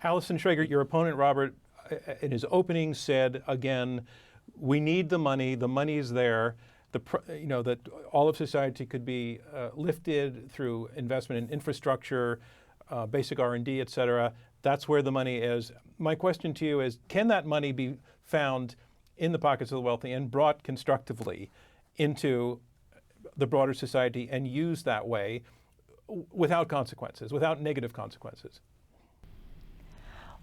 Allison Schrager, your opponent, Robert, in his opening said, again, we need the money is there. That all of society could be lifted through investment in infrastructure, basic R&D, et cetera. That's where the money is. My question to you is, can that money be found in the pockets of the wealthy and brought constructively into the broader society and used that way without consequences, without negative consequences?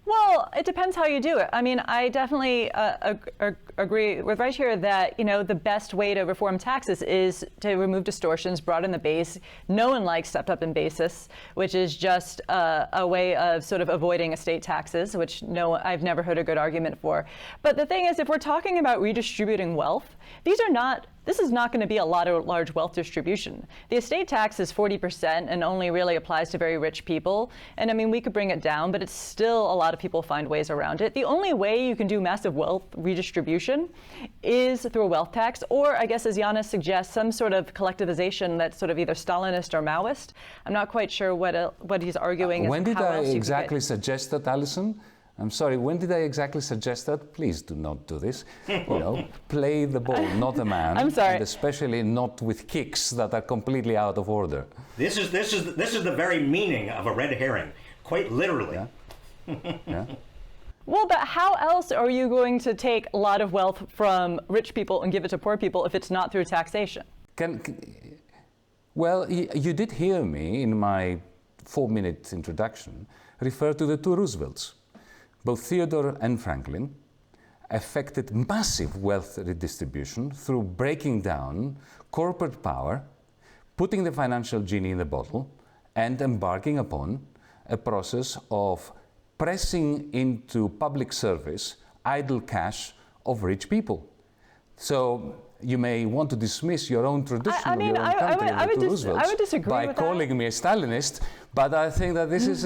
Well, it depends how you do it. I mean, I definitely agree with right here that, the best way to reform taxes is to remove distortions, broaden the base. No one likes stepped up in basis, which is just a way of sort of avoiding estate taxes, which I've never heard a good argument for. But the thing is, if we're talking about redistributing wealth, this is not going to be a large wealth distribution. The estate tax is 40% and only really applies to very rich people. And I mean, we could bring it down, but it's still a lot of people find ways around it. The only way you can do massive wealth redistribution is through a wealth tax, or I guess as Yanis suggests, some sort of collectivization that's sort of either Stalinist or Maoist. I'm not quite sure what he's arguing. When did I exactly suggest that, Allison? I'm sorry, when did I exactly suggest that? Please do not do this. Play the ball, not the man. I'm sorry. And especially not with kicks that are completely out of order. This is the very meaning of a red herring, quite literally. Yeah. Yeah. Well, but how else are you going to take a lot of wealth from rich people and give it to poor people if it's not through taxation? Well, you did hear me in my 4-minute introduction refer to the two Roosevelts. Both Theodore and Franklin effected massive wealth redistribution through breaking down corporate power, putting the financial genie in the bottle, and embarking upon a process of pressing into public service idle cash of rich people. So you may want to dismiss your own tradition of your own country, I would disagree by with calling me a Stalinist, but I think that this is,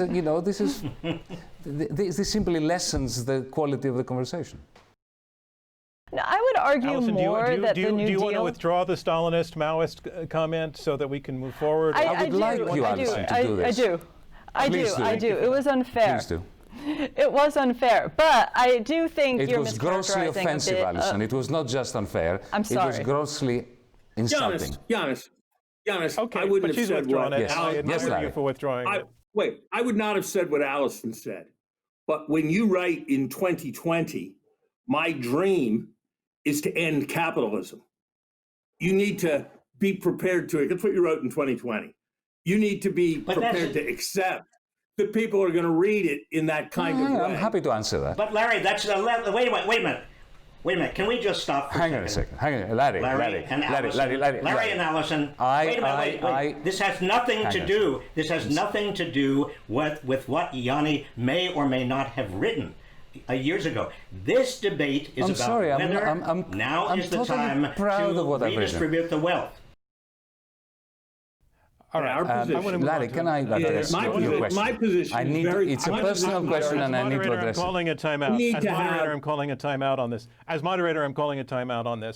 this simply lessens the quality of the conversation. No, I would argue Allison, more that the New Deal... Do you want to withdraw the Stalinist, Maoist comment so that we can move forward? I would like you, Allison, to do this. I do. It was unfair. Please do. It was unfair, but I do think it was grossly offensive, Allison. It was not just unfair. I'm sorry. It was grossly insulting. Yanis, okay, I wouldn't have said what. Yes, Larry. For withdrawing it. Wait, I would not have said what Allison said. But when you write in 2020, my dream is to end capitalism. You need to be prepared to. That's what you wrote in 2020. You need to be prepared to accept that people are going to read it in that kind of way. I'm happy to answer that. But Larry, that's wait a minute. Can we just stop? Hang on a second. Larry and Allison. Wait a minute. This has nothing to do. This has nothing to do with what Yanni may or may not have written years ago. This debate is about whether now is the time to redistribute the wealth. All right, Larry, can I address your question? My position is very... It's a personal question and I need to address it. I'm calling a timeout. As moderator, I'm calling a timeout on this.